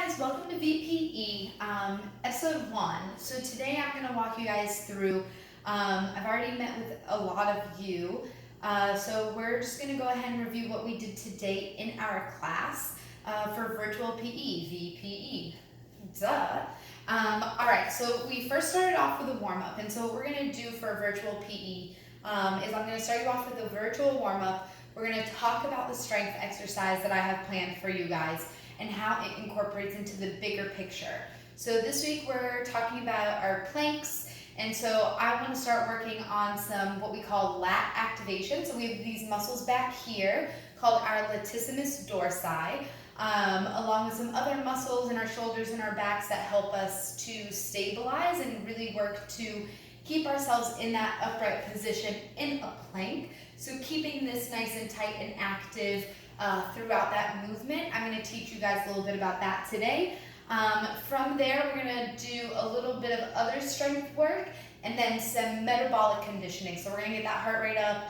guys, welcome to VPE, episode 1. So today I'm going to walk you guys through, I've already met with a lot of you, so we're just going to go ahead and review what we did to date in our class for virtual PE, VPE. Duh. Alright, so we first started off with a warm-up, and so what we're going to do for virtual PE is I'm going to start you off with a virtual warm-up. We're going to talk about the strength exercise that I have planned for you guys and how it incorporates into the bigger picture. So this week we're talking about our planks, and so I want to start working on some what we call lat activation. So we have these muscles back here called our latissimus dorsi, along with some other muscles in our shoulders and our backs that help us to stabilize and really work to keep ourselves in that upright position in a plank. So keeping this nice and tight and active throughout that movement. I'm going to teach you guys a little bit about that today. From there, we're going to do a little bit of other strength work and then some metabolic conditioning. So we're going to get that heart rate up,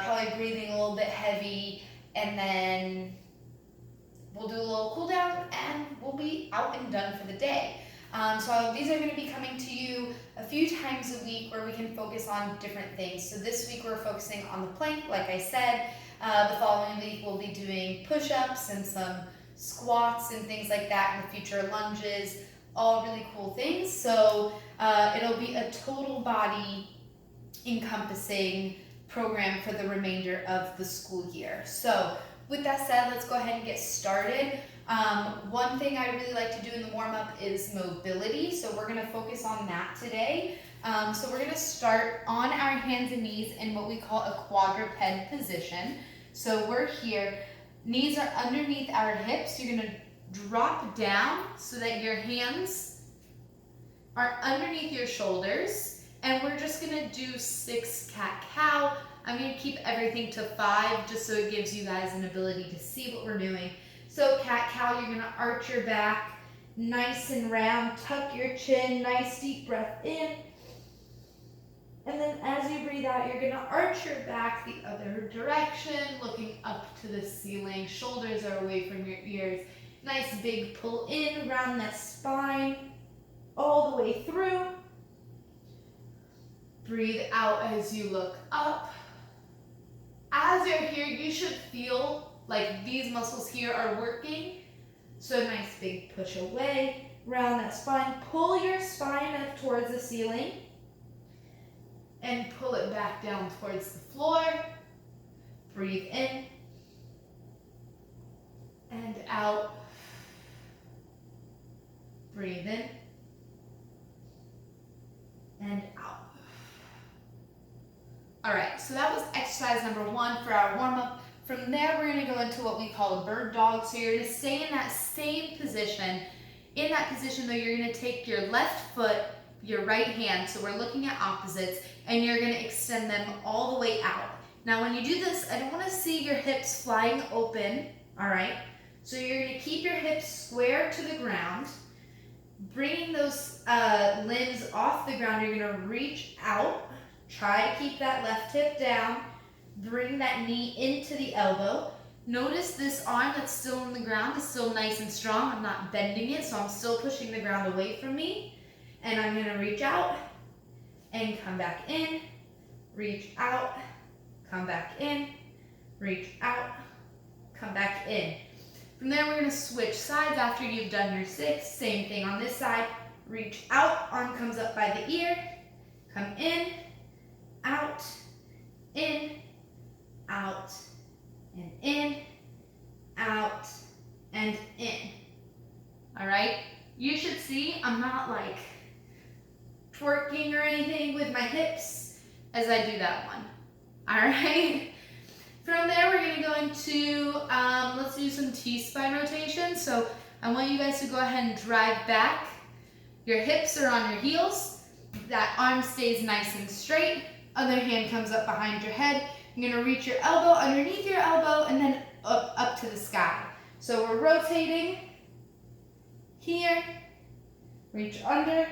probably breathing a little bit heavy, and then we'll do a little cool down and we'll be out and done for the day. So these are going to be coming to you a few times a week where we can focus on different things. So this week we're focusing on the plank, like I said. The following week we'll be doing push-ups and some squats and things like that. In the future, lunges, all really cool things. So it'll be a total body encompassing program for the remainder of the school year. So with that said, let's go ahead and get started. One thing I really like to do in the warm-up is mobility, so we're going to focus on that today. So we're going to start on our hands and knees in what we call a quadruped position. So we're here, knees are underneath our hips. You're going to drop down so that your hands are underneath your shoulders, and we're just going to do 6 cat-cow. I'm going to keep everything to 5 just so it gives you guys an ability to see what we're doing. So cat-cow, you're going to arch your back nice and round, tuck your chin, nice deep breath in. And then as you breathe out, you're going to arch your back the other direction, looking up to the ceiling. Shoulders are away from your ears. Nice big pull in, round that spine all the way through. Breathe out as you look up. As you're here, you should feel like these muscles here are working. So nice big push away, round that spine. Pull your spine up towards the ceiling and pull it back down towards the floor. Breathe in and out. Breathe in and out. All right, so that was exercise number 1 for our warm-up. From there, we're going to go into what we call a bird dog. So you're going to stay in that same position. In that position, though, you're going to take your left foot, your right hand, so we're looking at opposites, and you're going to extend them all the way out. Now, when you do this, I don't want to see your hips flying open, all right? So you're going to keep your hips square to the ground. Bringing those limbs off the ground, you're going to reach out. Try to keep that left hip down. Bring that knee into the elbow. Notice this arm that's still on the ground is still nice and strong. I'm not bending it, so I'm still pushing the ground away from me. And I'm going to reach out and come back in. Reach out, come back in. Reach out, come back in. From there, we're going to switch sides after you've done your 6. Same thing on this side. Reach out, arm comes up by the ear. Come in, out, in, out, and in, out, and in. All right? You should see I'm not like twerking or anything with my hips as I do that one. All right? From there, we're going to go into, let's do some T-spine rotation. So I want you guys to go ahead and drive back. Your hips are on your heels. That arm stays nice and straight. Other hand comes up behind your head. You're going to reach your elbow underneath your elbow and then up to the sky. So we're rotating here. Reach under,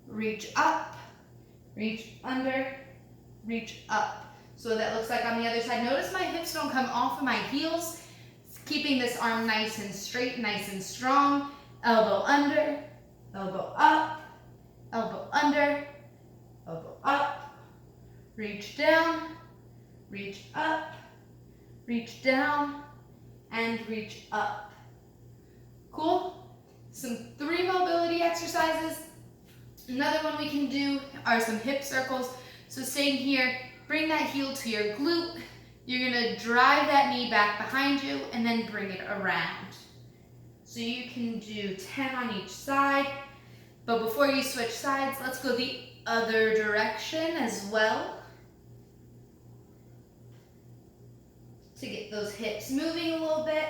reach up, reach under, reach up. So that looks like on the other side. Notice my hips don't come off of my heels. Keeping this arm nice and straight, nice and strong. Elbow under, elbow up, elbow under, elbow up. Reach down, reach up, reach down, and reach up. Cool? Some 3 mobility exercises. Another one we can do are some hip circles. So staying here, bring that heel to your glute. You're gonna drive that knee back behind you and then bring it around. So you can do 10 on each side. But before you switch sides, let's go the other direction as well. To get those hips moving a little bit.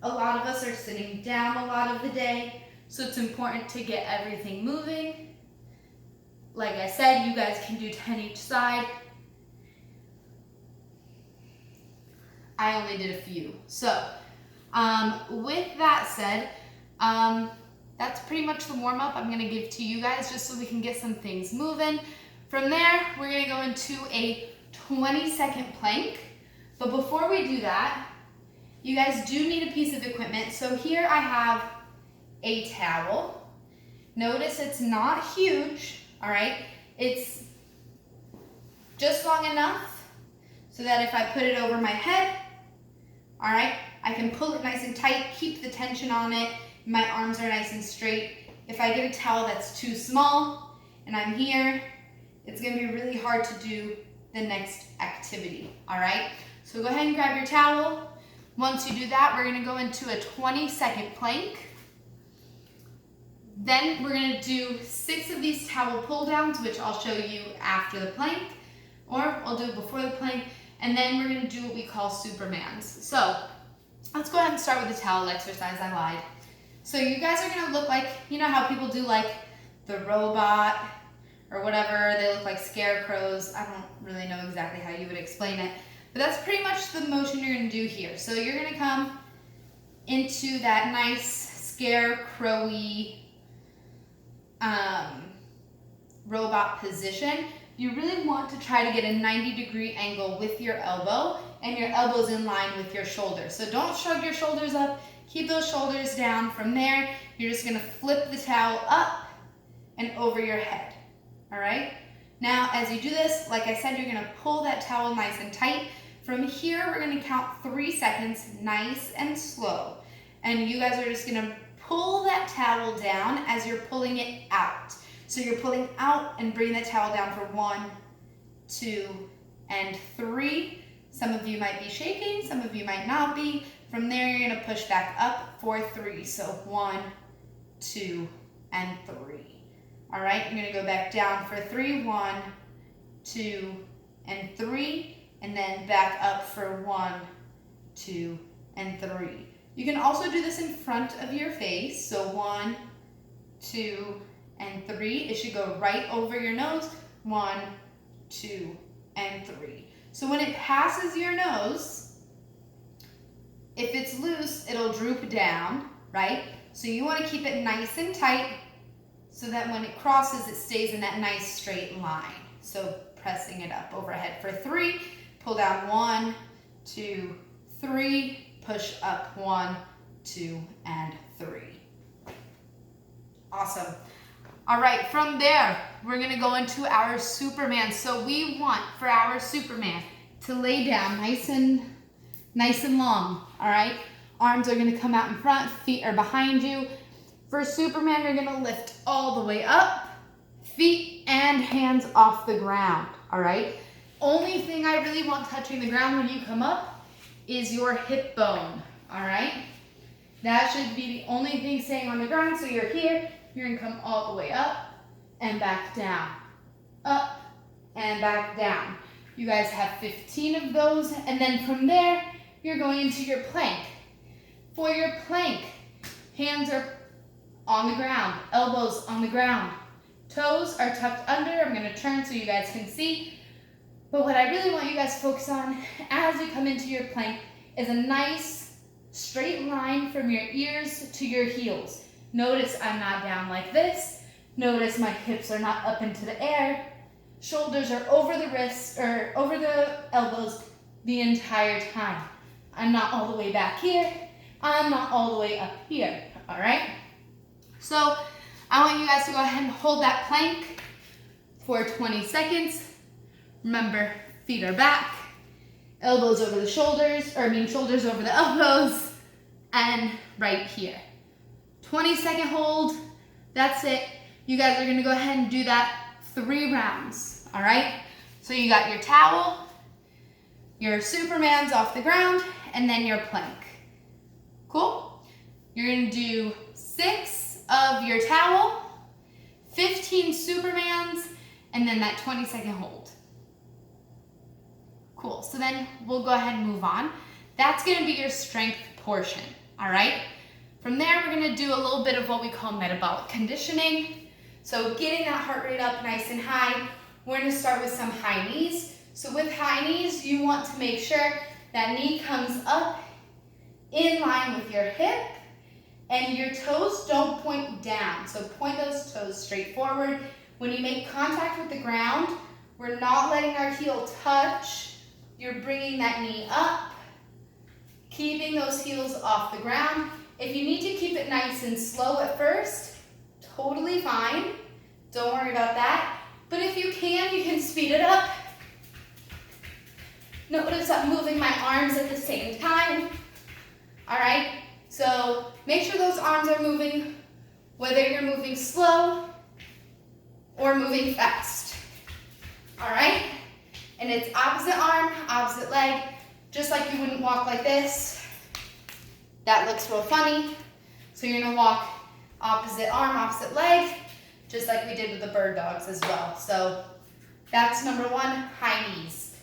A lot of us are sitting down a lot of the day, so it's important to get everything moving. Like I said, you guys can do 10 each side. I only did a few. So, with that said, that's pretty much the warm-up I'm gonna give to you guys just so we can get some things moving. From there, we're gonna go into a 20-second plank. But before we do that, you guys do need a piece of equipment. So here I have a towel. Notice it's not huge, all right? It's just long enough so that if I put it over my head, all right, I can pull it nice and tight, keep the tension on it. My arms are nice and straight. If I get a towel that's too small and I'm here, it's gonna be really hard to do the next activity, all right? So go ahead and grab your towel. Once you do that, we're gonna go into a 20-second plank. Then we're gonna do 6 of these towel pull downs, which I'll show you after the plank, or I'll do it before the plank, and then we're gonna do what we call Supermans. So let's go ahead and start with the towel exercise. I lied. So you guys are gonna look like, you know how people do like the robot or whatever, they look like scarecrows. I don't really know exactly how you would explain it. But that's pretty much the motion you're gonna do here. So you're gonna come into that nice scarecrowy robot position. You really want to try to get a 90-degree angle with your elbow, and your elbow's in line with your shoulders. So don't shrug your shoulders up, keep those shoulders down. From there, you're just gonna flip the towel up and over your head, all right? Now, as you do this, like I said, you're gonna pull that towel nice and tight. From here, we're gonna count 3 seconds, nice and slow. And you guys are just gonna pull that towel down as you're pulling it out. So you're pulling out and bring that towel down for 1, 2, and 3. Some of you might be shaking, some of you might not be. From there, you're gonna push back up for 3. So 1, 2, and 3. All right, you're gonna go back down for 3, 1, 2, and 3, and then back up for 1, 2, and 3. You can also do this in front of your face. So 1, 2, and 3. It should go right over your nose. 1, 2, and 3. So when it passes your nose, if it's loose, it'll droop down, right? So you want to keep it nice and tight so that when it crosses, it stays in that nice straight line. So pressing it up overhead for 3, pull down 1, 2, 3, push up 1, 2, and 3. Awesome. All right, from there, we're gonna go into our Superman. So we want for our Superman to lay down nice and long, all right? Arms are gonna come out in front, feet are behind you. For Superman, you're gonna lift all the way up, feet and hands off the ground, all right? Only thing I really want touching the ground when you come up is your hip bone, all right? That should be the only thing staying on the ground. So you're here, you're gonna come all the way up and back down, up and back down. You guys have 15 of those, and then from there, you're going into your plank. For your plank, hands are on the ground, elbows on the ground, toes are tucked under. I'm gonna turn so you guys can see. But what I really want you guys to focus on as you come into your plank is a nice straight line from your ears to your heels. Notice I'm not down like this. Notice my hips are not up into the air. Shoulders are over the wrists or over the elbows the entire time. I'm not all the way back here, I'm not all the way up here, all right? So I want you guys to go ahead and hold that plank for 20 seconds. Remember, feet are back, elbows over the shoulders, shoulders over the elbows, and right here. 20-second hold, that's it. You guys are gonna go ahead and do that 3 rounds, all right? So you got your towel, your Superman's off the ground, and then your plank. Cool? You're gonna do 6 of your towel, 15 Supermans, and then that 20-second hold. Cool, so then we'll go ahead and move on. That's gonna be your strength portion, all right? From there, we're gonna do a little bit of what we call metabolic conditioning. So getting that heart rate up nice and high, we're gonna start with some high knees. So with high knees, you want to make sure that knee comes up in line with your hip and your toes don't point down. So point those toes straight forward. When you make contact with the ground, we're not letting our heel touch. You're bringing that knee up, keeping those heels off the ground. If you need to keep it nice and slow at first, totally fine. Don't worry about that. But if you can speed it up. Notice I'm moving my arms at the same time. All right, so make sure those arms are moving, whether you're moving slow or moving fast. All right, and it's opposite arm, opposite leg, just like you wouldn't walk like this. That looks real funny. So you're gonna walk opposite arm, opposite leg, just like we did with the bird dogs as well. So that's number 1, high knees.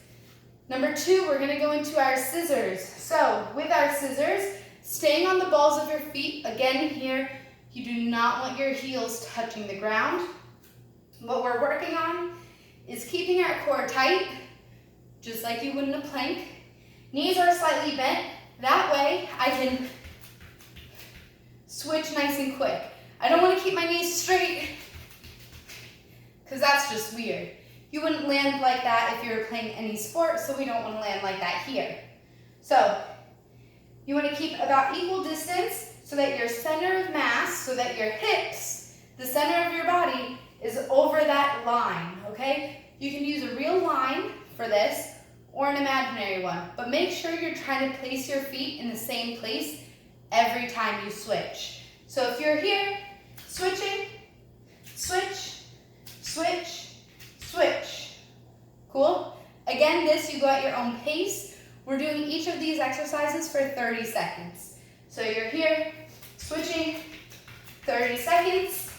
Number 2, we're gonna go into our scissors. So with our scissors, staying on the balls of your feet, again here, you do not want your heels touching the ground. What we're working on is keeping our core tight, just like you would in a plank. Knees are slightly bent. That way I can switch nice and quick. I don't want to keep my knees straight because that's just weird. You wouldn't land like that if you were playing any sport, so we don't want to land like that here. So you want to keep about equal distance so that your center of mass, so that your hips, the center of your body, is over that line, okay? You can use a real line for this or an imaginary one, but make sure you're trying to place your feet in the same place every time you switch. So if you're here, switching, switch, switch, switch. Cool? Again, this you go at your own pace. We're doing each of these exercises for 30 seconds. So you're here, switching, 30 seconds.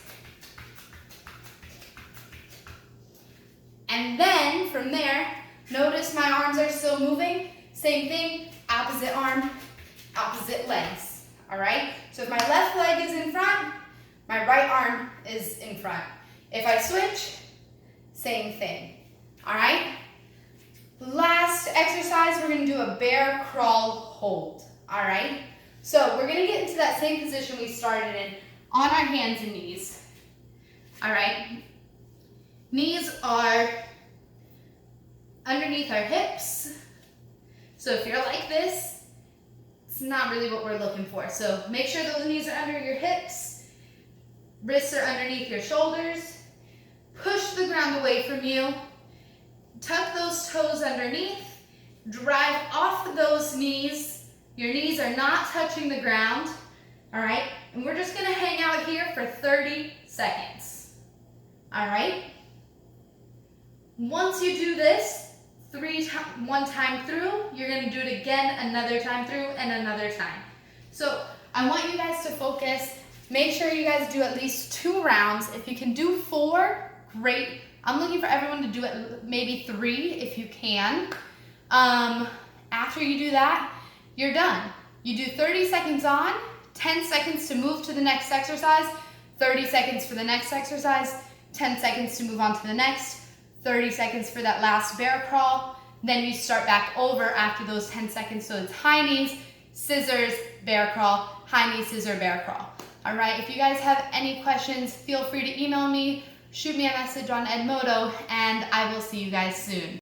And then from there, notice my arms are still moving. Same thing, opposite arm, opposite legs. All right? So if my left leg is in front, my right arm is in front. If I switch, same thing. All right? Last exercise, we're gonna do a bear crawl hold. All right? So we're gonna get into that same position we started in on our hands and knees. All right? Knees are underneath our hips. So if you're like this, it's not really what we're looking for. So make sure those knees are under your hips. Wrists are underneath your shoulders. Push the ground away from you. Tuck those toes underneath. Drive off those knees. Your knees are not touching the ground. All right? And we're just gonna hang out here for 30 seconds. All right? Once you do this, one time through, you're gonna do it again, another time through, and another time. So I want you guys to focus. Make sure you guys do at least 2 rounds. If you can do 4, great. I'm looking for everyone to do it maybe 3 if you can. After you do that, you're done. You do 30 seconds on, 10 seconds to move to the next exercise, 30 seconds for the next exercise, 10 seconds to move on to the next, 30 seconds for that last bear crawl. Then you start back over after those 10 seconds. So it's high knees, scissors, bear crawl, high knee, scissor, bear crawl. All right, if you guys have any questions, feel free to email me, shoot me a message on Edmodo, and I will see you guys soon.